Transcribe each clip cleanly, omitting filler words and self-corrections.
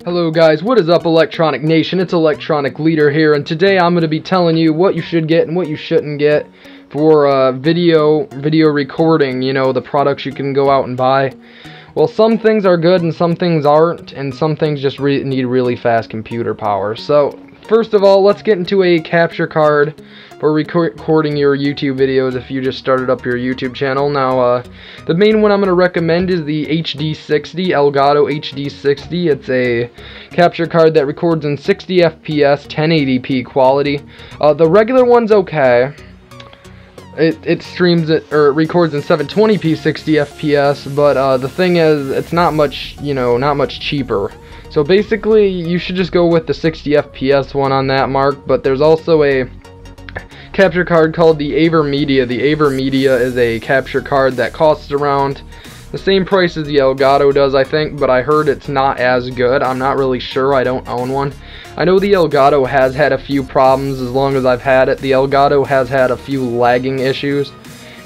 Hello guys, what is up Electronic Nation? It's Electronic Leader here, and today I'm going to be telling you what you should get and what you shouldn't get for video recording, you know, the products you can go out and buy. Well, some things are good and some things aren't, and some things just need really fast computer power. So, first of all, let's get into a capture card for recording your YouTube videos if you just started up your YouTube channel. Now, the main one I'm going to recommend is the HD60, Elgato HD60. It's a capture card that records in 60 FPS, 1080p quality. The regular one's okay. It streams it, or it records in 720p 60 FPS, but the thing is, it's not much, not much cheaper. So basically, you should just go with the 60 FPS one on that mark, but there's also a capture card called the AverMedia. The AverMedia is a capture card that costs around the same price as the Elgato does, I think, but I heard it's not as good. I'm not really sure. I don't own one. I know the Elgato has had a few problems as long as I've had it. The Elgato has had a few lagging issues,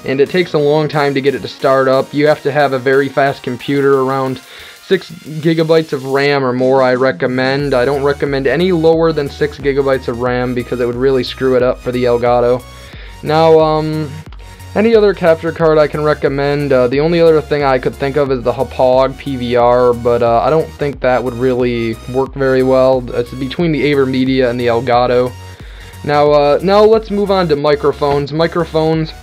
and it takes a long time to get it to start up. You have to have a very fast computer, around 6 gigabytes of RAM or more, I recommend. I don't recommend any lower than 6 gigabytes of RAM because it would really screw it up for the Elgato. Now, any other capture card I can recommend, the only other thing I could think of is the Hauppauge PVR, but I don't think that would really work very well. It's between the AverMedia and the Elgato. Now let's move on to microphones. Microphones,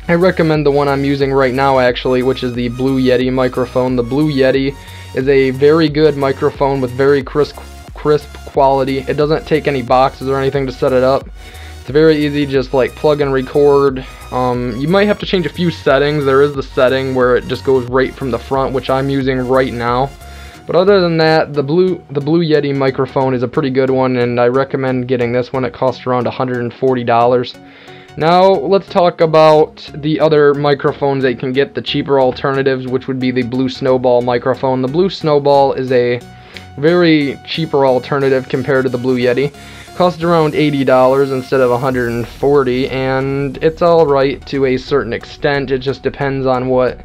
I recommend the one I'm using right now, actually, which is the Blue Yeti microphone. The Blue Yeti is a very good microphone with very crisp quality. It doesn't take any boxes or anything to set it up. It's very easy, just like plug and record. You might have to change a few settings. There is the setting where it just goes right from the front, which I'm using right now. But other than that, the Blue Yeti microphone is a pretty good one, and I recommend getting this one. It costs around $140. Now, let's talk about the other microphones that you can get, the cheaper alternatives, which would be the Blue Snowball microphone. The Blue Snowball is a very cheaper alternative compared to the Blue Yeti. It costs around $80 instead of $140, and it's alright to a certain extent. It just depends on what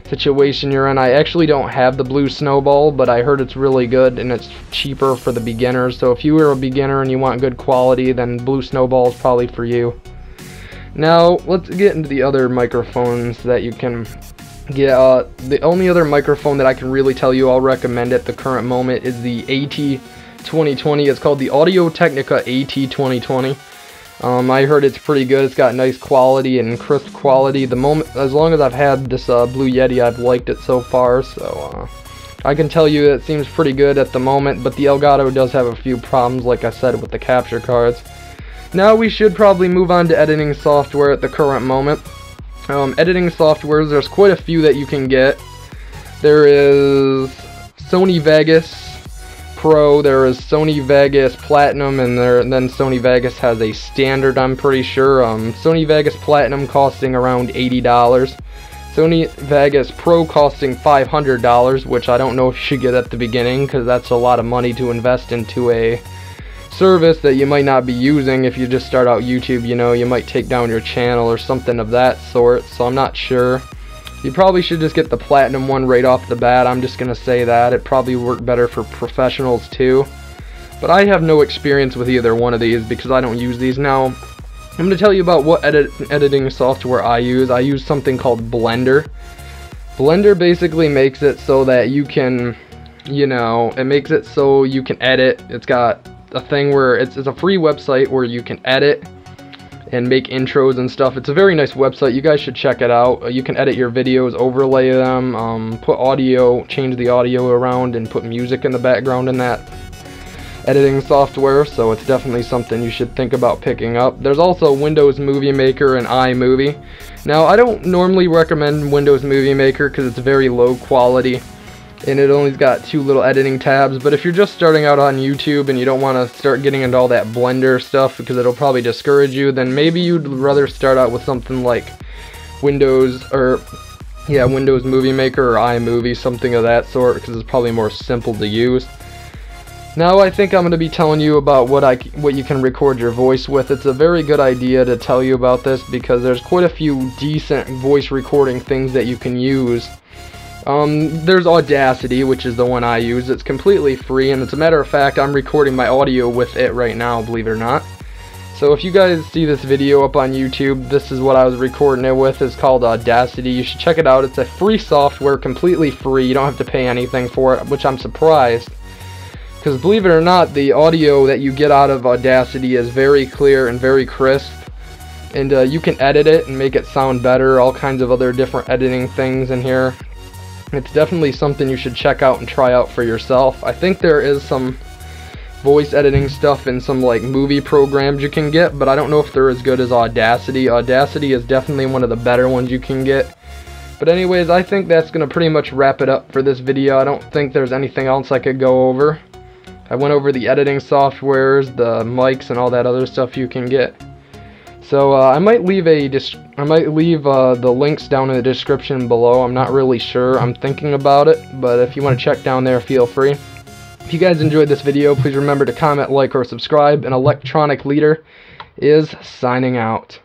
situation you're in. I actually don't have the Blue Snowball, but I heard it's really good and it's cheaper for the beginners. So if you were a beginner and you want good quality, then Blue Snowball is probably for you. Now, let's get into the other microphones that you can get. The only other microphone that I can really tell you I'll recommend at the current moment is the AT2020. It's called the Audio-Technica AT2020. I heard it's pretty good. It's got nice quality and crisp quality. As long as I've had this Blue Yeti, I've liked it so far, so I can tell you it seems pretty good at the moment, but the Elgato does have a few problems, like I said, with the capture cards. Now we should probably move on to editing software at the current moment. Editing softwares, there's quite a few that you can get. There is Sony Vegas Pro, there is Sony Vegas Platinum, and then Sony Vegas has a standard, I'm pretty sure. Sony Vegas Platinum costing around $80. Sony Vegas Pro costing $500, which I don't know if you should get at the beginning, because that's a lot of money to invest into a service that you might not be using. If you just start out YouTube, you might take down your channel or something of that sort, so I'm not sure. You probably should just get the Platinum one right off the bat. I'm just gonna say that. It probably work better for professionals too, but I have no experience with either one of these because I don't use these. Now I'm gonna tell you about what editing software I use. I use something called Blender. Blender basically makes it so that you can, it makes it so you can edit. It's got a thing where it's a free website where you can edit and make intros and stuff. It's a very nice website. You guys should check it out. You can edit your videos, overlay them, put audio, change the audio around, and put music in the background in that editing software, so it's definitely something you should think about picking up. There's also Windows Movie Maker and iMovie. Now, I don't normally recommend Windows Movie Maker because it's very low quality and it only's got 2 little editing tabs, but if you're just starting out on YouTube and you don't want to start getting into all that Blender stuff because it'll probably discourage you, then maybe you'd rather start out with something like Windows Movie Maker or iMovie, something of that sort, because it's probably more simple to use. Now I think I'm going to be telling you about what you can record your voice with. It's a very good idea to tell you about this because there's quite a few decent voice recording things that you can use There's Audacity, which is the one I use. It's completely free, and as a matter of fact, I'm recording my audio with it right now, believe it or not. So if you guys see this video up on YouTube, this is what I was recording it with. It's called Audacity. You should check it out. It's a free software, completely free. You don't have to pay anything for it, which I'm surprised. Because believe it or not, the audio that you get out of Audacity is very clear and very crisp. And you can edit it and make it sound better, all kinds of other different editing things in here. It's definitely something you should check out and try out for yourself. I think there is some voice editing stuff in some like movie programs you can get, but I don't know if they're as good as Audacity. Audacity is definitely one of the better ones you can get. But anyways, I think that's going to pretty much wrap it up for this video. I don't think there's anything else I could go over. I went over the editing softwares, the mics, and all that other stuff you can get. So I might leave the links down in the description below. I'm not really sure. I'm thinking about it, but if you want to check down there, feel free. If you guys enjoyed this video, please remember to comment, like, or subscribe. And Electronic Leader is signing out.